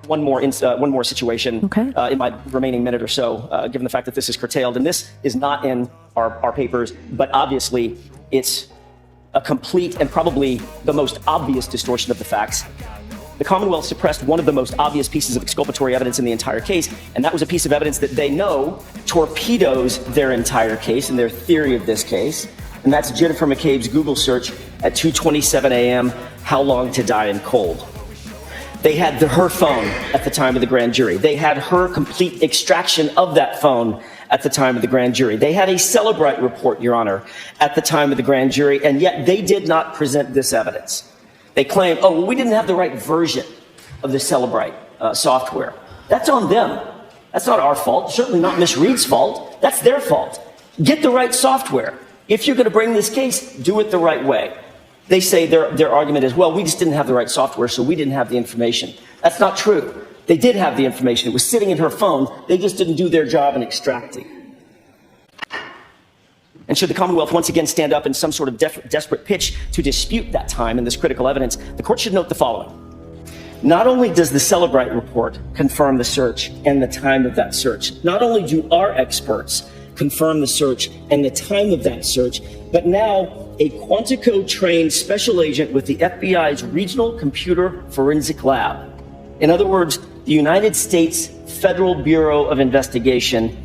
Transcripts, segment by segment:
one more situation in my remaining minute or so, given the fact that this is curtailed. And this is not in our papers, but obviously it's a complete and probably the most obvious distortion of the facts. The Commonwealth suppressed one of the most obvious pieces of exculpatory evidence in the entire case, and that was a piece of evidence that they know torpedoes their entire case and their theory of this case, and that's Jennifer McCabe's Google search at 2:27 a.m., how long to die in cold. They had her phone at the time of the grand jury. They had her complete extraction of that phone at the time of the grand jury. They had a Celebrite report, Your Honor, at the time of the grand jury, and yet they did not present this evidence. They claim, oh, well, we didn't have the right version of the Celebrite software. That's on them. That's not our fault. Certainly not Ms. Reed's fault. That's their fault. Get the right software. If you're going to bring this case, do it the right way. They say their argument is, well, we just didn't have the right software, so we didn't have the information. That's not true. They did have the information. It was sitting in her phone. They just didn't do their job in extracting. And should the Commonwealth once again stand up in some sort of desperate pitch to dispute that time and this critical evidence, the court should note the following. Not only does the Celebrite report confirm the search and the time of that search, not only do our experts confirm the search and the time of that search, but now a Quantico-trained special agent with the FBI's Regional Computer Forensic Lab. In other words, the United States Federal Bureau of Investigation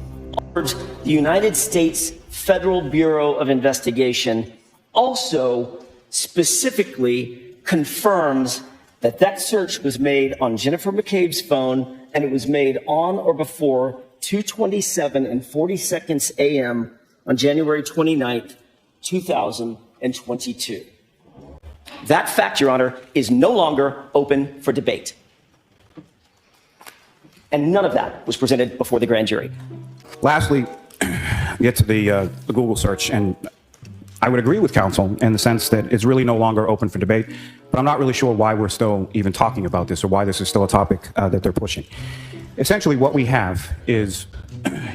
also specifically confirms that that search was made on Jennifer McCabe's phone, and it was made on or before 2:27 and 40 seconds a.m. on January 29th, 2022. That fact, Your Honor, is no longer open for debate. And none of that was presented before the grand jury. Lastly, get to the Google search, and I would agree with counsel in the sense that it's really no longer open for debate, but I'm not really sure why we're still even talking about this or why this is still a topic that they're pushing. Essentially, what we have is,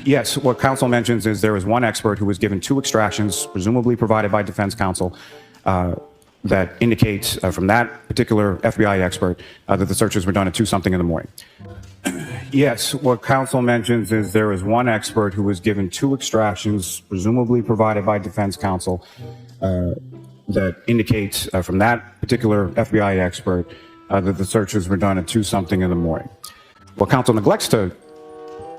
yes, what counsel mentions is there was one expert who was given 2 extractions, presumably provided by defense counsel, that indicates from that particular FBI expert that the searches were done at 2-something in the morning. Yes, what counsel mentions is there is one expert who was given 2 extractions, presumably provided by defense counsel, that indicates from that particular FBI expert that the searches were done at 2-something in the morning. What counsel neglects to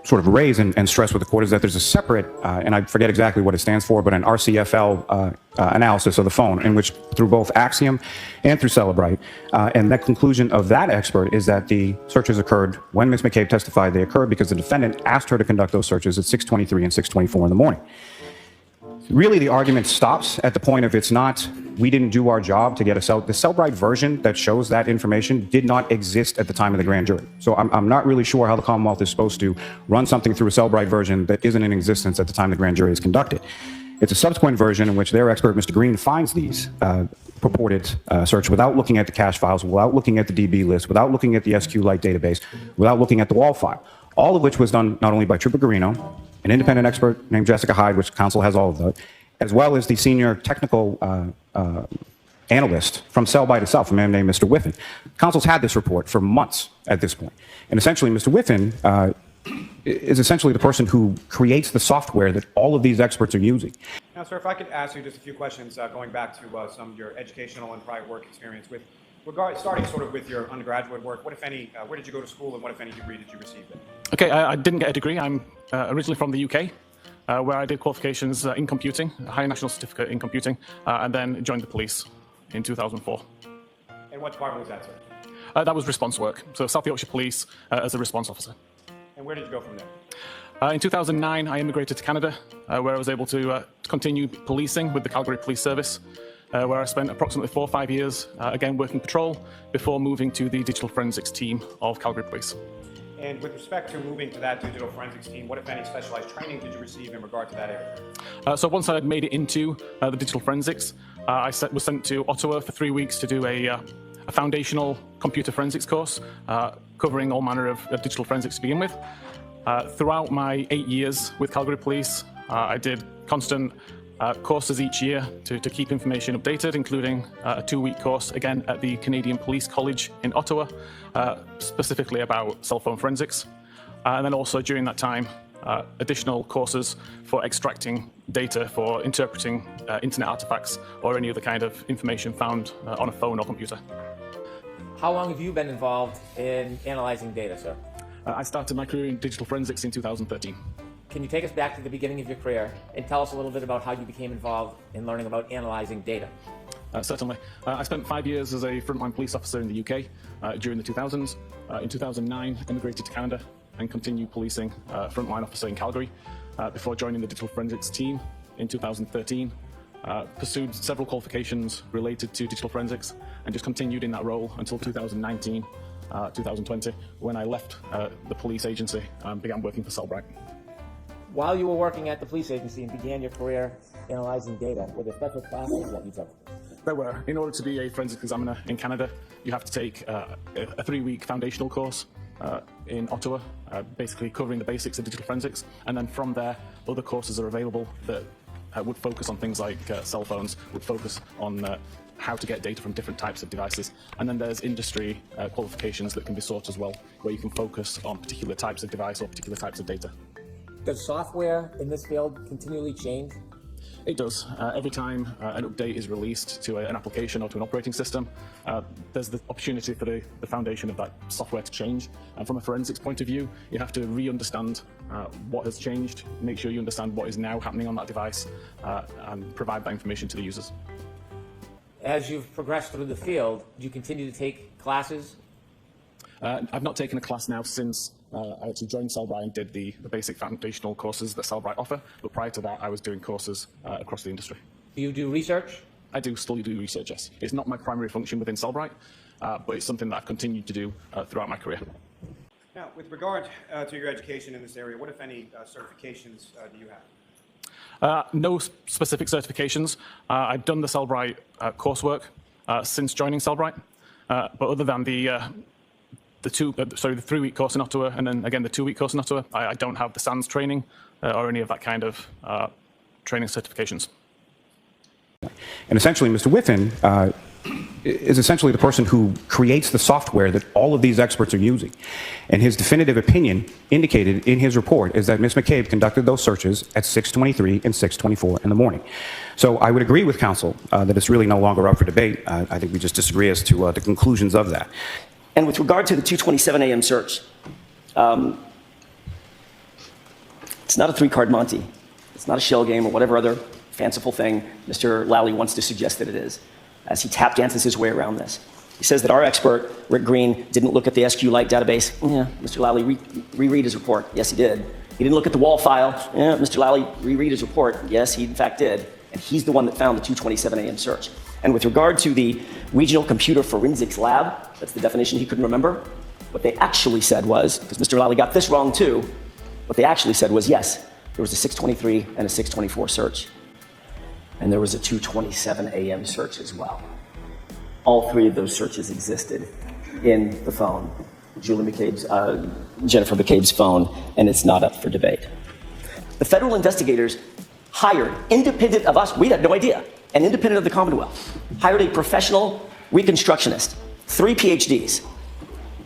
sort of raise and stress with the court is that there's a separate, and I forget exactly what it stands for, but an RCFL analysis of the phone in which through both Axiom and through Celebrite, and the conclusion of that expert is that the searches occurred when Ms. McCabe testified they occurred because the defendant asked her to conduct those searches at 6:23 and 6:24 in the morning. Really, the argument stops at the point of it's not, we didn't do our job to get the Celebrite version that shows that information did not exist at the time of the grand jury. So I'm not really sure how the Commonwealth is supposed to run something through a Celebrite version that isn't in existence at the time the grand jury is conducted. It's a subsequent version in which their expert, Mr. Green, finds these purported search without looking at the cache files, without looking at the DB list, without looking at the SQLite database, without looking at the wall file, all of which was done not only by Trooper Garino, an independent expert named Jessica Hyde, which counsel has all of that, as well as the senior technical analyst from Cellbyte itself, a man named Mr. Whiffin. Counsel's had this report for months at this point. And essentially, Mr. Whiffin is essentially the person who creates the software that all of these experts are using. Now, sir, if I could ask you just a few questions going back to some of your educational and prior work experience with starting sort of with your undergraduate work, what, if any, where did you go to school and what, if any, degree did you receive then? Okay, I didn't get a degree. I'm originally from the UK, where I did qualifications in computing, a higher national certificate in computing, and then joined the police in 2004. And what department was that, sir? That was response work, so South Yorkshire Police as a response officer. And where did you go from there? In 2009, I immigrated to Canada, where I was able to continue policing with the Calgary Police Service, where I spent approximately 4 or 5 years, again working patrol, before moving to the digital forensics team of Calgary Police. And with respect to moving to that digital forensics team, what, if any, specialized training did you receive in regard to that area? So once I had made it into the digital forensics, I was sent to Ottawa for 3 weeks to do a foundational computer forensics course, covering all manner of digital forensics to begin with. Throughout my 8 years with Calgary Police, I did constant courses each year to keep information updated, including a 2-week course, again, at the Canadian Police College in Ottawa, specifically about cell phone forensics. And then also during that time, additional courses for extracting data for interpreting internet artifacts or any other kind of information found on a phone or computer. How long have you been involved in analyzing data, sir? I started my career in digital forensics in 2013. Can you take us back to the beginning of your career and tell us a little bit about how you became involved in learning about analyzing data? Certainly. I spent 5 years as a frontline police officer in the UK during the 2000s. In 2009, immigrated to Canada and continued policing frontline officer in Calgary before joining the digital forensics team in 2013. Pursued several qualifications related to digital forensics and just continued in that role until 2019, 2020, when I left the police agency and began working for Cellbrite. While you were working at the police agency and began your career analyzing data, were there special classes that you took? There were. In order to be a forensic examiner in Canada, you have to take a 3-week foundational course in Ottawa, basically covering the basics of digital forensics. And then from there, other courses are available that would focus on things like cell phones, would focus on how to get data from different types of devices. And then there's industry qualifications that can be sought as well, where you can focus on particular types of device or particular types of data. Does software in this field continually change? It does. Every time an update is released to an application or to an operating system, there's the opportunity for the foundation of that software to change. And from a forensics point of view, you have to re-understand what has changed, make sure you understand what is now happening on that device, and provide that information to the users. As you've progressed through the field, do you continue to take classes? I've not taken a class now since I actually joined Cellbrite and did the basic foundational courses that Cellbrite offer, but prior to that I was doing courses across the industry. Do you do research? I do still do research, yes. It's not my primary function within Cellbrite, but it's something that I've continued to do throughout my career. Now, with regard to your education in this area, what, if any, certifications do you have? No specific certifications. I've done the Cellbrite coursework since joining Cellbrite, but other than the 3-week course in Ottawa and then again the 2-week course in Ottawa, I don't have the SANS training or any of that kind of training certifications. And essentially, Mr. Whiffin is essentially the person who creates the software that all of these experts are using. And his definitive opinion indicated in his report is that Ms. McCabe conducted those searches at 6:23 and 6:24 in the morning. So I would agree with counsel that it's really no longer up for debate. I think we just disagree as to the conclusions of that. And with regard to the 2:27 a.m. search, it's not a 3-card Monty. It's not a shell game or whatever other fanciful thing Mr. Lally wants to suggest that it is, as he tap dances his way around this. He says that our expert, Rick Green, didn't look at the SQLite database. Yeah, Mr. Lally, reread his report. Yes, he did. He didn't look at the wall file. Yeah, Mr. Lally, reread his report. Yes, he in fact did. And he's the one that found the 2:27 a.m. search. And with regard to the Regional Computer Forensics Lab, that's the definition he couldn't remember, what they actually said was, because Mr. Lally got this wrong too, what they actually said was, yes, there was a 6:23 and a 6:24 search. And there was a 2:27 a.m. search as well. All 3 of those searches existed in the phone, Jennifer McCabe's phone, and it's not up for debate. The federal investigators hired, independent of us, we had no idea, and independent of the Commonwealth, hired a professional reconstructionist, 3 PhDs,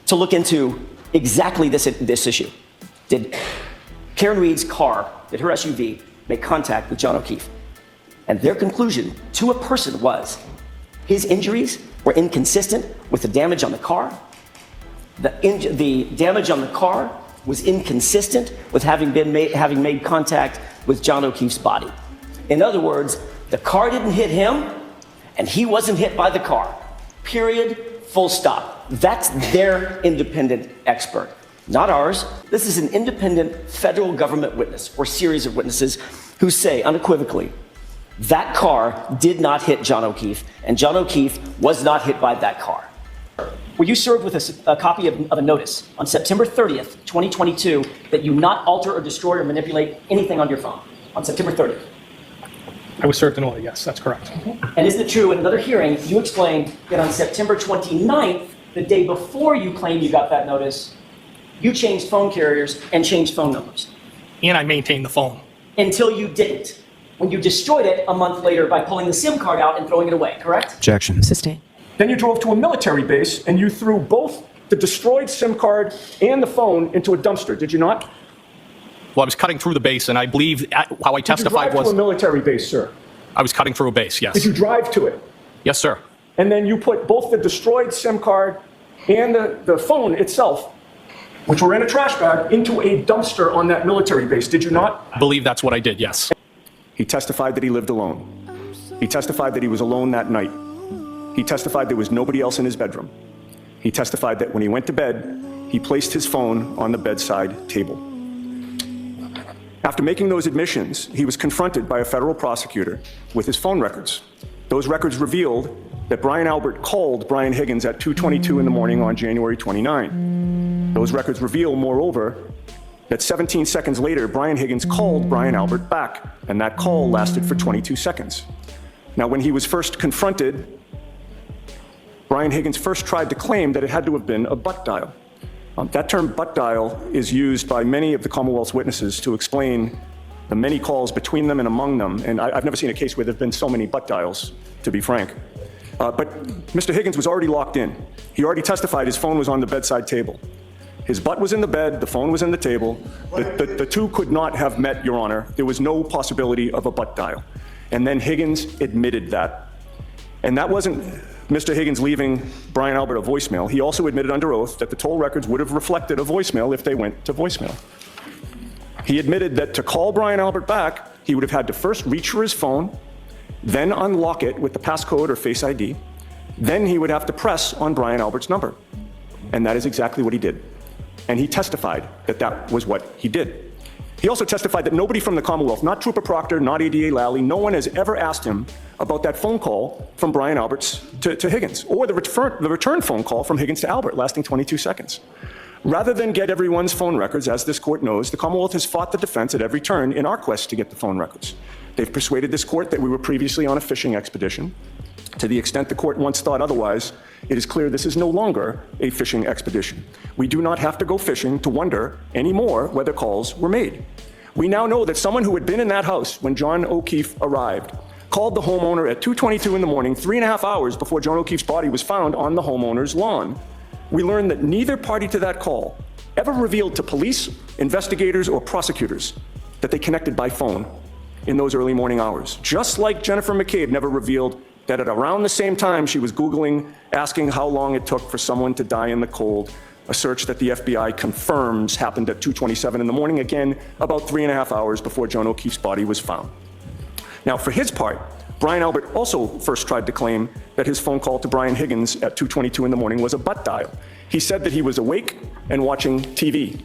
to look into exactly this issue. Did Karen Reed's car, did her SUV make contact with John O'Keefe? And their conclusion to a person was his injuries were inconsistent with the damage on the car. The damage on the car was inconsistent with having made contact with John O'Keefe's body. In other words, the car didn't hit him, and he wasn't hit by the car. Period. Full stop. That's their independent expert, not ours. This is an independent federal government witness or series of witnesses who say unequivocally that car did not hit John O'Keefe, and John O'Keefe was not hit by that car. Were you served with a copy of a notice on September 30th, 2022, that you not alter or destroy or manipulate anything on your phone on September 30th? I was served an order, yes, that's correct. And isn't it true, in another hearing, you explained that on September 29th, the day before you claimed you got that notice, you changed phone carriers and changed phone numbers? And I maintained the phone. Until you didn't. when you destroyed it a month later by pulling the SIM card out and throwing it away, correct? Objection. Sustain. Then you drove to a military base and you threw both the destroyed SIM card and the phone into a dumpster, did you not? Well, I was cutting through the base, and I believe how I testified Did you drive to a military base, sir? I was cutting through a base, yes. Did you drive to it? Yes, sir. And then you put both the destroyed SIM card and the phone itself, which were in a trash bag, into a dumpster on that military base, did you not? I believe that's what I did, yes. He testified that he lived alone. He testified that he was alone that night. He testified there was nobody else in his bedroom. He testified that when he went to bed, he placed his phone on the bedside table. After making those admissions, he was confronted by a federal prosecutor with his phone records. Those records revealed that Brian Albert called Brian Higgins at 2:22 in the morning on January 29. Those records reveal, moreover, that 17 seconds later, Brian Higgins called Brian Albert back, and that call lasted for 22 seconds. Now, when he was first confronted, Brian Higgins first tried to claim that it had to have been a butt dial. That term butt dial is used by many of the Commonwealth's witnesses to explain the many calls between them and among them, and I've never seen a case where there have been so many butt dials, to be frank. But Mr. Higgins was already locked in. He already testified his phone was on the bedside table. His butt was in the bed, the phone was in the table. The two could not have met, Your Honor. There was no possibility of a butt dial. And then Higgins admitted that. And that wasn't Mr. Higgins leaving Brian Albert a voicemail. He also admitted under oath that the toll records would have reflected a voicemail if they went to voicemail. He admitted that to call Brian Albert back, he would have had to first reach for his phone, then unlock it with the passcode or Face ID. Then he would have to press on Brian Albert's number. And that is exactly what he did. And he testified that that was what he did. He also testified that nobody from the Commonwealth, not Trooper Proctor, not ADA Lally, no one has ever asked him about that phone call from Brian Alberts to Higgins, or the return phone call from Higgins to Albert lasting 22 seconds. Rather than get everyone's phone records, as this court knows, the Commonwealth has fought the defense at every turn in our quest to get the phone records. They've persuaded this court that we were previously on a fishing expedition. To the extent the court once thought otherwise, it is clear this is no longer a fishing expedition. We do not have to go fishing to wonder anymore whether calls were made. We now know that someone who had been in that house when John O'Keefe arrived called the homeowner at 2:22 in the morning, 3.5 hours before John O'Keefe's body was found on the homeowner's lawn. We learned that neither party to that call ever revealed to police, investigators, or prosecutors that they connected by phone in those early morning hours. Just like Jennifer McCabe never revealed that at around the same time she was Googling, asking how long it took for someone to die in the cold, a search that the FBI confirms happened at 2:27 in the morning, again, about 3.5 hours before John O'Keefe's body was found. Now, for his part, Brian Albert also first tried to claim that his phone call to Brian Higgins at 2:22 in the morning was a butt dial. He said that he was awake and watching TV,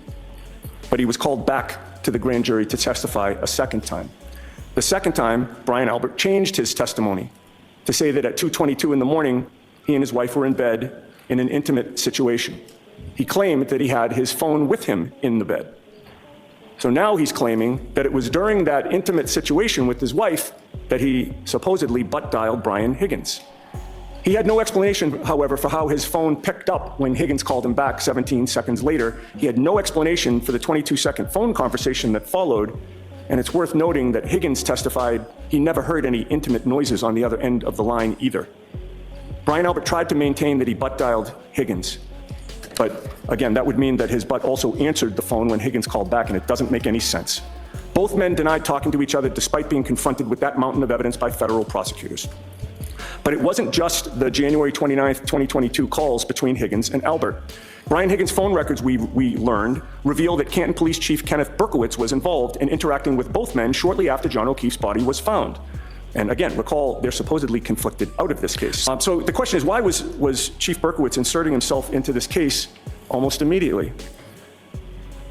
but he was called back to the grand jury to testify a second time. The second time, Brian Albert changed his testimony to say that at 2:22 in the morning, he and his wife were in bed in an intimate situation. He claimed that he had his phone with him in the bed. So now he's claiming that it was during that intimate situation with his wife that he supposedly butt-dialed Brian Higgins. He had no explanation, however, for how his phone picked up when Higgins called him back 17 seconds later. He had no explanation for the 22-second phone conversation that followed, and it's worth noting that Higgins testified he never heard any intimate noises on the other end of the line either. Brian Albert tried to maintain that he butt-dialed Higgins. But again, that would mean that his butt also answered the phone when Higgins called back, and it doesn't make any sense. Both men denied talking to each other despite being confronted with that mountain of evidence by federal prosecutors. But it wasn't just the January 29th, 2022 calls between Higgins and Albert. Brian Higgins' phone records, we learned, reveal that Canton Police Chief Kenneth Burkiwits was involved in interacting with both men shortly after John O'Keefe's body was found. And again, recall, they're supposedly conflicted out of this case. So the question is, why was Chief Burkiwits inserting himself into this case almost immediately?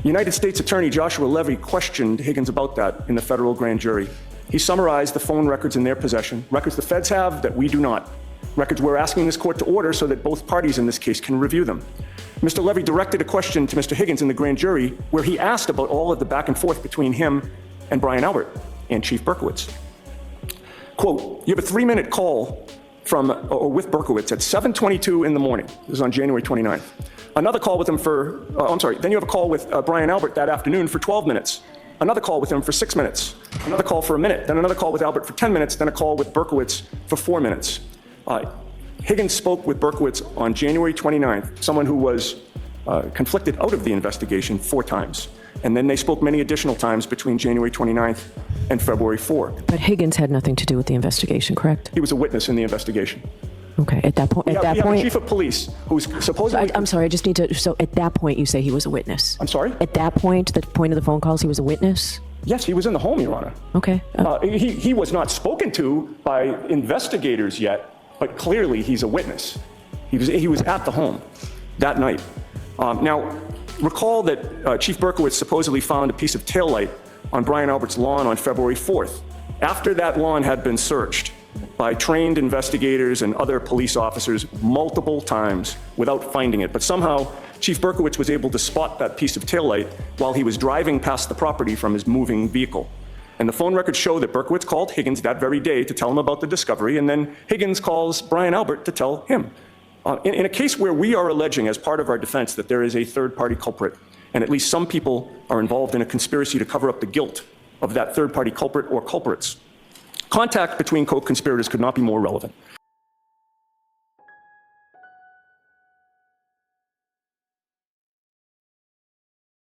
United States Attorney Joshua Levy questioned Higgins about that in the federal grand jury. He summarized the phone records in their possession, records the feds have that we do not, records we're asking this court to order so that both parties in this case can review them. Mr. Levy directed a question to Mr. Higgins in the grand jury where he asked about all of the back and forth between him and Brian Albert and Chief Burkiwits. Quote, you have a 3-minute call with Burkiwits at 7:22 in the morning. This is on January 29th. Another call with him then you have a call with Brian Albert that afternoon for 12 minutes. another call with him for 6 minutes, another call for a minute, then another call with Albert for 10 minutes, then a call with Burkiwits for 4 minutes. Higgins spoke with Burkiwits on January 29th, someone who was conflicted out of the investigation 4 times. And then they spoke many additional times between January 29th and February 4. But Higgins had nothing to do with the investigation, correct? He was a witness in the investigation. Okay, at that point, We have a chief of police who's supposedly... I'm sorry, I just need to, so at that point you say he was a witness? I'm sorry? At that point, the point of the phone calls, he was a witness? Yes, he was in the home, Your Honor. Okay. He was not spoken to by investigators yet, but clearly he's a witness. He was at the home that night. Now, recall that Chief Burkiwits supposedly found a piece of taillight on Brian Albert's lawn on February 4th. After that lawn had been searched by trained investigators and other police officers multiple times without finding it, but somehow Chief Burkiwits was able to spot that piece of taillight while he was driving past the property from his moving vehicle. And the phone records show that Burkiwits called Higgins that very day to tell him about the discovery, and then Higgins calls Brian Albert to tell him. In a case where we are alleging as part of our defense that there is a third-party culprit, and at least some people are involved in a conspiracy to cover up the guilt of that third-party culprit or culprits, contact between co-conspirators could not be more relevant.